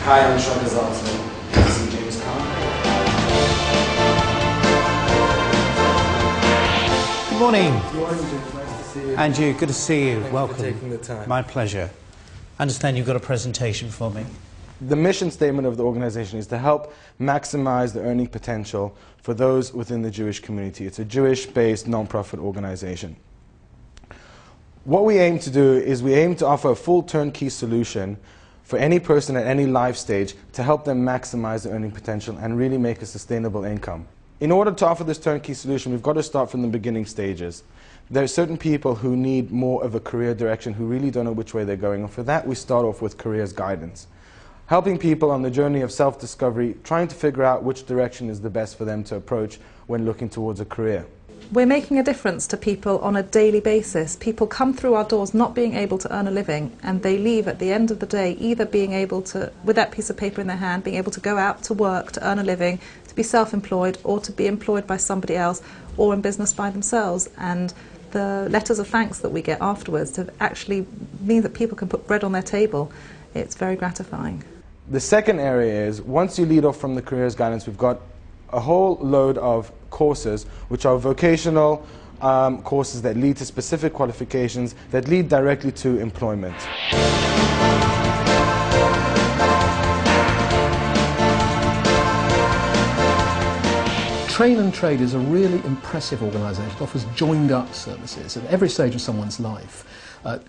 Hi, I'm Shaka Zaltzman. This is James Khan. Good morning. Good morning, James. Nice to see you. And you, good to see you. Welcome. Thank you for taking the time. My pleasure. I understand you've got a presentation for me. The mission statement of the organization is to help maximize the earning potential for those within the Jewish community. It's a Jewish-based non-profit organization. What we aim to do is we aim to offer a full turnkey solution for any person at any life stage to help them maximize their earning potential and really make a sustainable income. In order to offer this turnkey solution, we've got to start from the beginning stages. There are certain people who need more of a career direction, who really don't know which way they're going, and for that we start off with careers guidance. Helping people on the journey of self-discovery, trying to figure out which direction is the best for them to approach when looking towards a career. We're making a difference to people on a daily basis. People come through our doors not being able to earn a living, and they leave at the end of the day either being able to, with that piece of paper in their hand, being able to go out to work, to earn a living, to be self-employed, or to be employed by somebody else, or in business by themselves. And the letters of thanks that we get afterwards to actually mean that people can put bread on their table. It's very gratifying. The second area is, once you lead off from the careers guidance, we've got a whole load of courses which are vocational courses that lead to specific qualifications that lead directly to employment. Traine Traide is a really impressive organisation. It offers joined-up services at every stage of someone's life,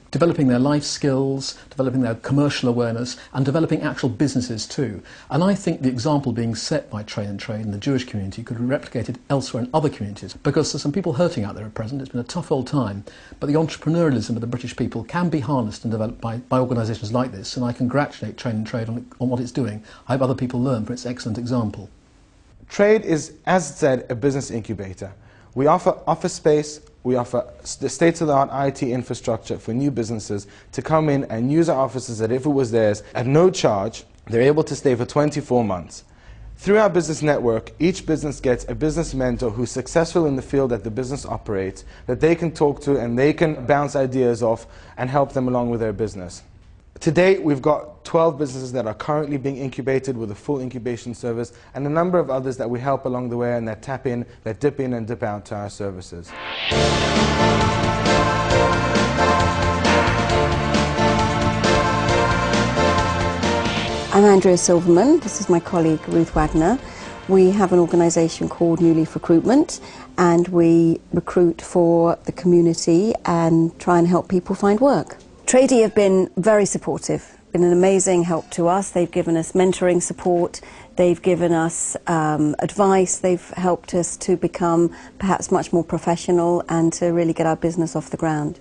developing their life skills, developing their commercial awareness, and developing actual businesses too. And I think the example being set by Traine Traide in the Jewish community could be replicated elsewhere in other communities, because there's some people hurting out there at present. It's been a tough old time, but the entrepreneurialism of the British people can be harnessed and developed by organisations like this, and I congratulate Traine Traide on what it's doing. I hope other people learn from its excellent example. Traide is, as said, a business incubator. We offer office space, we offer the state-of-the-art IT infrastructure for new businesses to come in and use our offices as if it was theirs at no charge. They're able to stay for 24 months. Through our business network, each business gets a business mentor who's successful in the field that the business operates, that they can talk to and they can bounce ideas off and help them along with their business. To date, we've got 12 businesses that are currently being incubated with a full incubation service, and a number of others that we help along the way and that tap in, that dip in and dip out to our services. I'm Andrea Silverman. This is my colleague Ruth Wagner. We have an organisation called New Leaf Recruitment, and we recruit for the community and try and help people find work. Traide have been very supportive, been an amazing help to us. They've given us mentoring support, they've given us advice, they've helped us to become perhaps much more professional and to really get our business off the ground.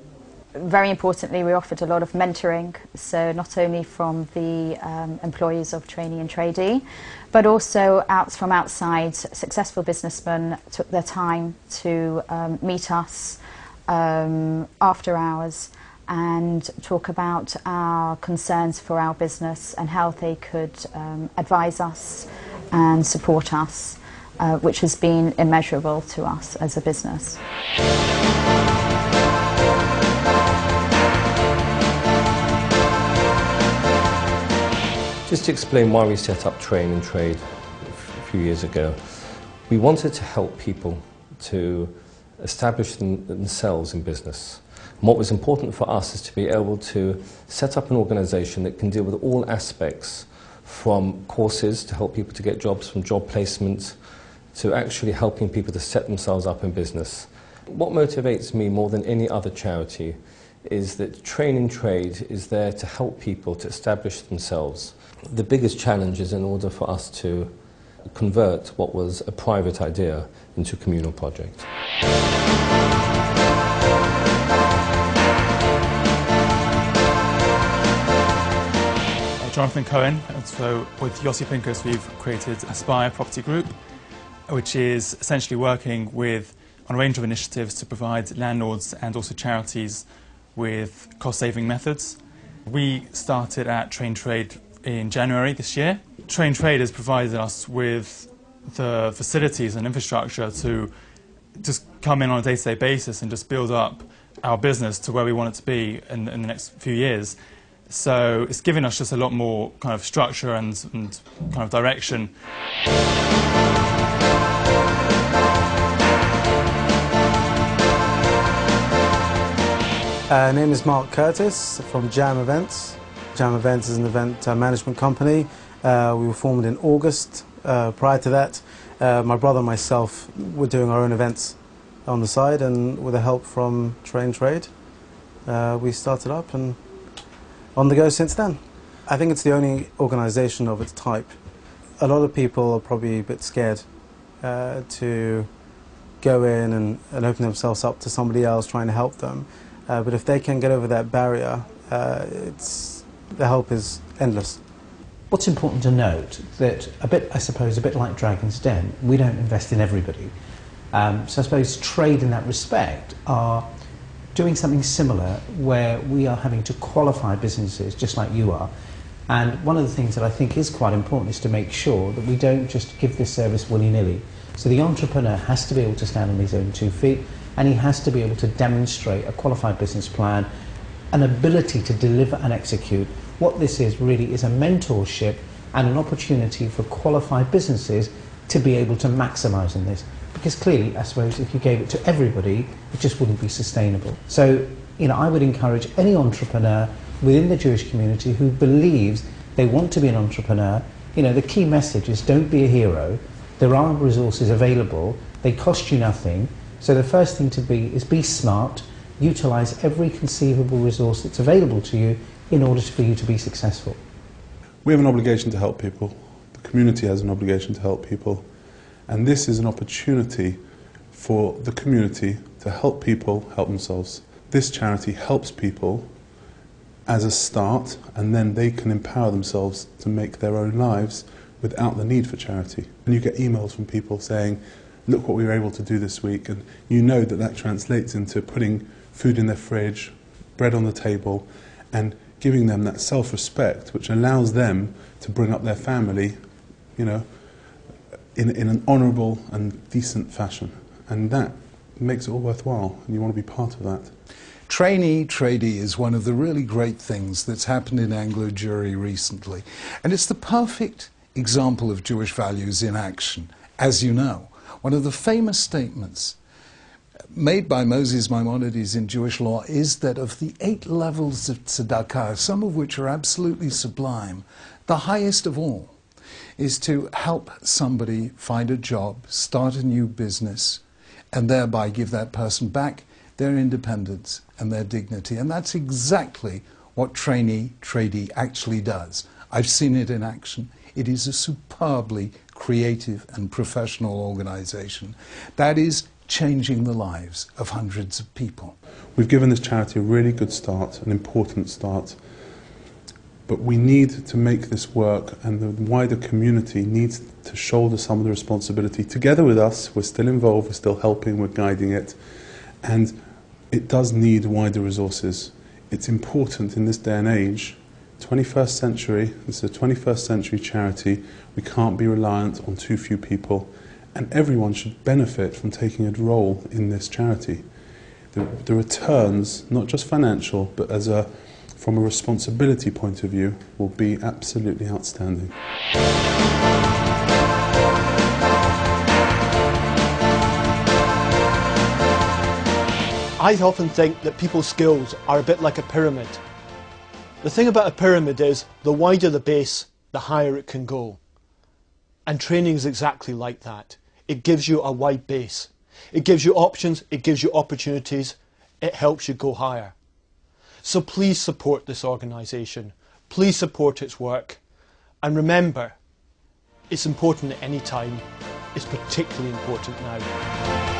Very importantly, we offered a lot of mentoring, so not only from the employees of Traine Traide, but also from outside. Successful businessmen took their time to meet us after hours and talk about our concerns for our business and how they could advise us and support us, which has been immeasurable to us as a business. Just to explain why we set up Traine Traide a few years ago, we wanted to help people to establish themselves in business. And what was important for us is to be able to set up an organisation that can deal with all aspects, from courses to help people to get jobs, from job placement to actually helping people to set themselves up in business. What motivates me more than any other charity is that Traine Traide is there to help people to establish themselves. The biggest challenge is in order for us to convert what was a private idea into a communal project. Jonathan Cohen, and so with Yossi Pincus we've created Aspire Property Group, which is essentially working with on a range of initiatives to provide landlords and also charities with cost-saving methods. We started at Traine Traide in January this year. Traine Traide has provided us with the facilities and infrastructure to just come in on a day-to-day basis and just build up our business to where we want it to be in the next few years. So it's given us just a lot more kind of structure and kind of direction. Name is Mark Curtis from Jam Events. Jam Events is an event management company. We were formed in August. Prior to that, my brother and myself were doing our own events on the side, and with the help from Traine Traide, we started up and on the go since then. I think it's the only organisation of its type. A lot of people are probably a bit scared to go in and open themselves up to somebody else trying to help them. But if they can get over that barrier, the help is endless. What's important to note that I suppose a bit like Dragon's Den, we don't invest in everybody. So I suppose Traide in that respect are doing something similar where we are having to qualify businesses just like you are. And one of the things that I think is quite important is to make sure that we don't just give this service willy-nilly. So the entrepreneur has to be able to stand on his own 2 feet, and he has to be able to demonstrate a qualified business plan, an ability to deliver and execute. What this is really is a mentorship and an opportunity for qualified businesses to be able to maximise on this. Because clearly, I suppose, if you gave it to everybody, it just wouldn't be sustainable. So, I would encourage any entrepreneur within the Jewish community who believes they want to be an entrepreneur. The key message is don't be a hero. There are resources available. They cost you nothing. So the first thing to be smart, utilise every conceivable resource that's available to you in order for you to be successful. We have an obligation to help people. The community has an obligation to help people. And this is an opportunity for the community to help people help themselves. This charity helps people as a start, and then they can empower themselves to make their own lives without the need for charity. And you get emails from people saying, look what we were able to do this week, and you know that translates into putting food in their fridge, bread on the table, and giving them that self-respect which allows them to bring up their family, in an honourable and decent fashion. And that makes it all worthwhile, and you want to be part of that. Traine Traide is one of the really great things that's happened in Anglo Jewry recently. And it's the perfect example of Jewish values in action, as you know. One of the famous statements made by Moses Maimonides in Jewish law is that of the 8 levels of tzedakah, some of which are absolutely sublime, the highest of all is to help somebody find a job, start a new business, and thereby give that person back their independence and their dignity. And that's exactly what Traine Traide actually does. I've seen it in action. It is a superbly creative and professional organisation that is changing the lives of hundreds of people. We've given this charity a really good start, an important start, but we need to make this work, and the wider community needs to shoulder some of the responsibility. Together with us, we're still involved, we're still helping, we're guiding it, and it does need wider resources. It's important in this day and age, 21st century, this is a 21st century charity, we can't be reliant on too few people, and everyone should benefit from taking a role in this charity. The returns, not just financial, but from a responsibility point of view, will be absolutely outstanding. I often think that people's skills are a bit like a pyramid. The thing about a pyramid is, the wider the base, the higher it can go. And training is exactly like that. It gives you a wide base. It gives you options, it gives you opportunities, it helps you go higher. So please support this organisation, please support its work, and remember, it's important at any time, it's particularly important now.